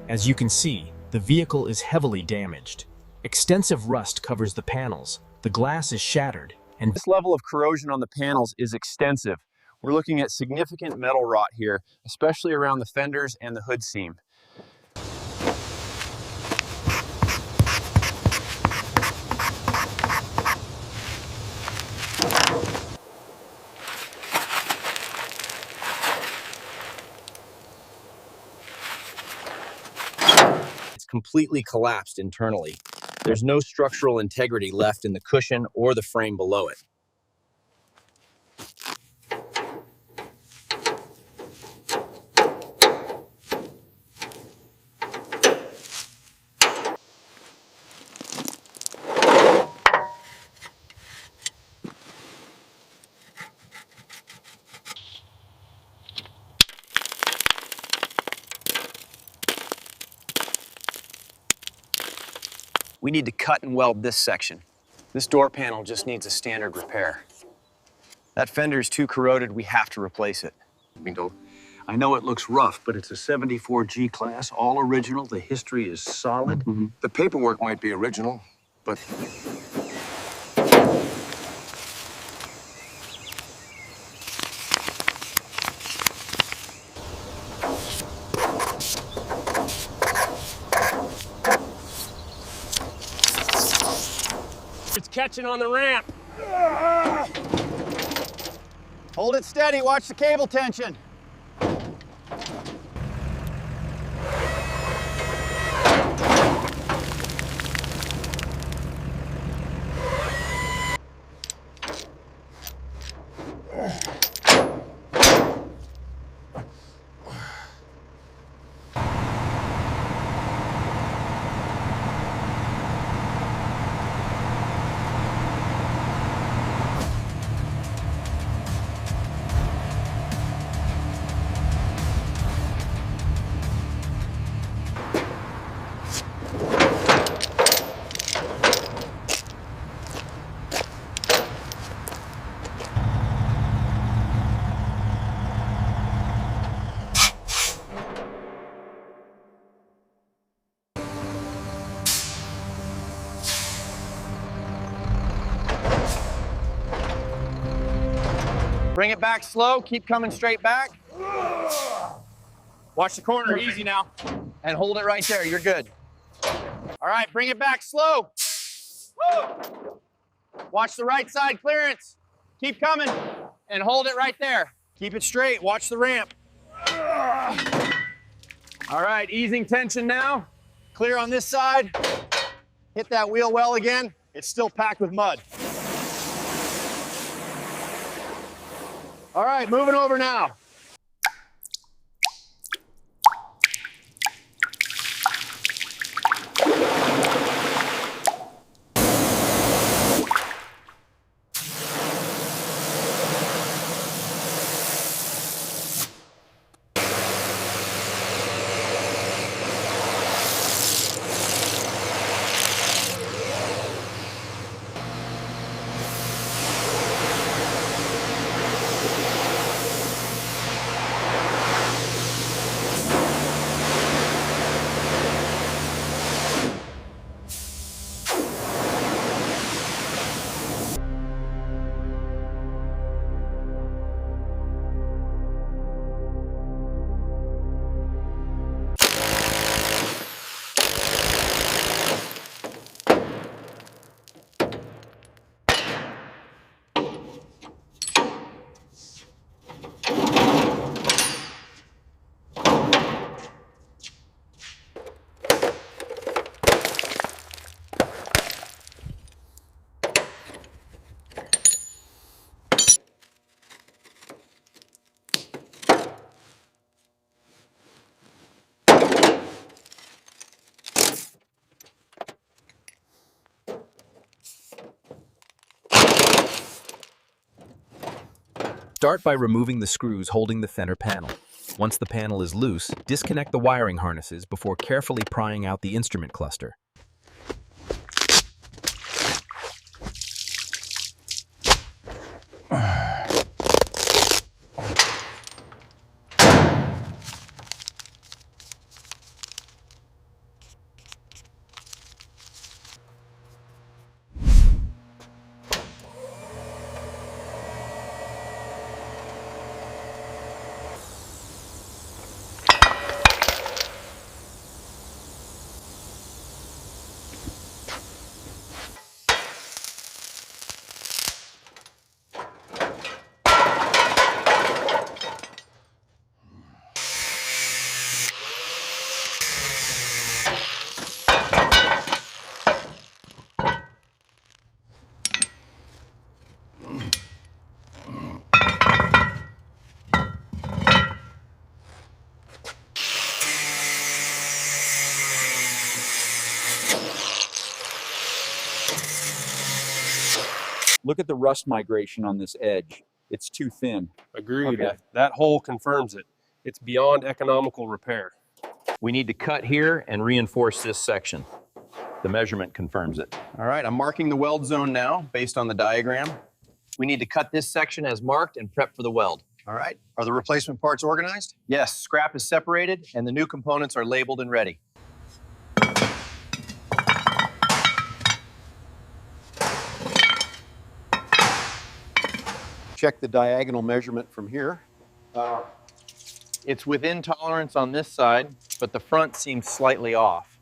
As you can see, the vehicle is heavily damaged. Extensive rust covers the panels, the glass is shattered, and this level of corrosion on the panels is extensive. We're looking at significant metal rot here, especially around the fenders and the hood seam. It's completely collapsed internally. There's no structural integrity left in the cushion or the frame below it. We need to cut and weld this section. This door panel just needs a standard repair. That fender is too corroded, we have to replace it. Bingo. I know it looks rough, but it's a 74 G class, all original. The history is solid. The paperwork might be original, but It's catching on the ramp. Hold it steady, watch the cable tension. Bring it back slow, keep coming straight back. Watch the corner, easy now. And hold it right there, you're good. All right, bring it back slow. Woo! Watch the right side clearance. Keep coming and hold it right there. Keep it straight, watch the ramp. All right, easing tension now. Clear on this side. Hit that wheel well again. It's still packed with mud. All right, moving over now. Start by removing the screws holding the fender panel. Once the panel is loose, disconnect the wiring harnesses before carefully prying out the instrument cluster. Look at the rust migration on this edge. It's too thin. Agreed. Okay. That hole confirms it. It's beyond economical repair. We need to cut here and reinforce this section. The measurement confirms it. All right, I'm marking the weld zone now based on the diagram. We need to cut this section as marked and prep for the weld. All right, are the replacement parts organized? Yes, scrap is separated and the new components are labeled and ready. Check the diagonal measurement from here. It's within tolerance on this side, but the front seems slightly off.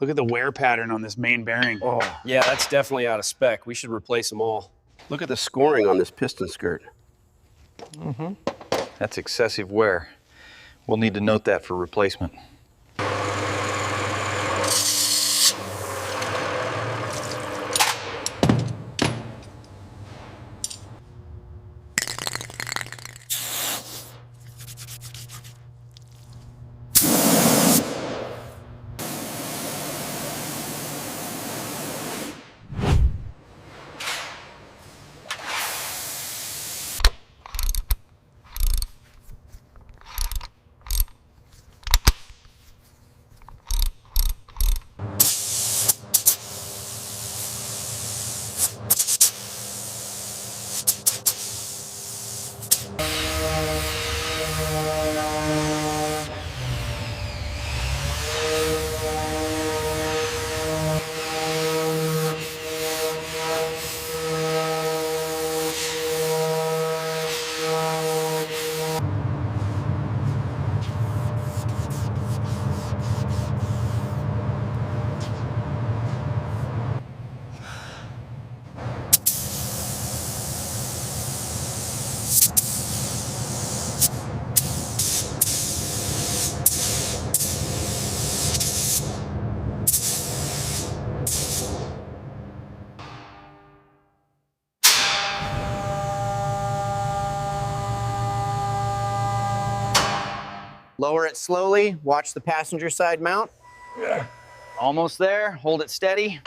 Look at the wear pattern on this main bearing. Oh, yeah, that's definitely out of spec. We should replace them all. look at the scoring on this piston skirt. That's excessive wear. We'll need to note that for replacement. Lower it slowly, watch the passenger side mount. Yeah. Almost there, hold it steady.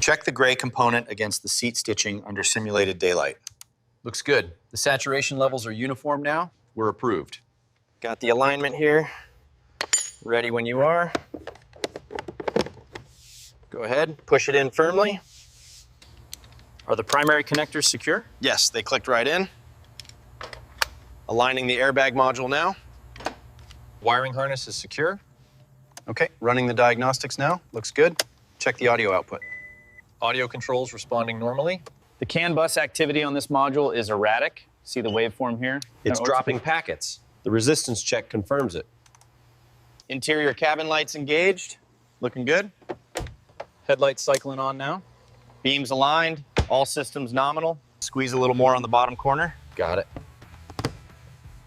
Check the gray component against the seat stitching under simulated daylight. Looks good. The saturation levels are uniform now. We're approved. Got the alignment here. Ready when you are. Go ahead, push it in firmly. Are the primary connectors secure? Yes, they clicked right in. Aligning the airbag module now. Wiring harness is secure. Okay, running the diagnostics now. Looks good. Check the audio output. Audio controls responding normally. The CAN bus activity on this module is erratic. See the waveform here? It's dropping packets. The resistance check confirms it. Interior cabin lights engaged. Looking good. Headlights cycling on now. Beams aligned. All systems nominal. Squeeze a little more on the bottom corner. Got it.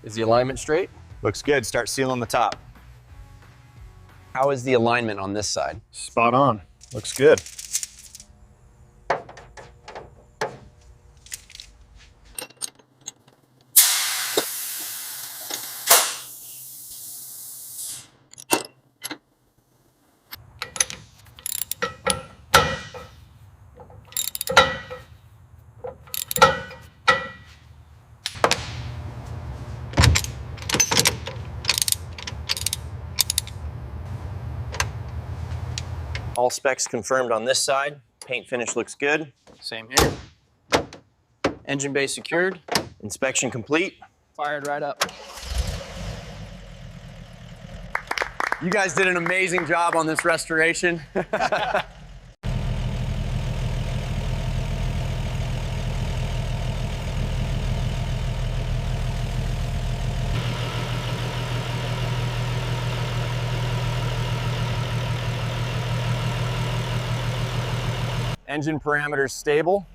Is the alignment straight? Looks good. Start sealing the top. How is the alignment on this side? Spot on. Looks good. All specs confirmed on this side. Paint finish looks good. Same here. Engine bay secured. Inspection complete. Fired right up. You guys did an amazing job on this restoration. Engine parameters stable.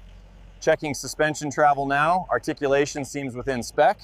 Checking suspension travel now. Articulation seems within spec.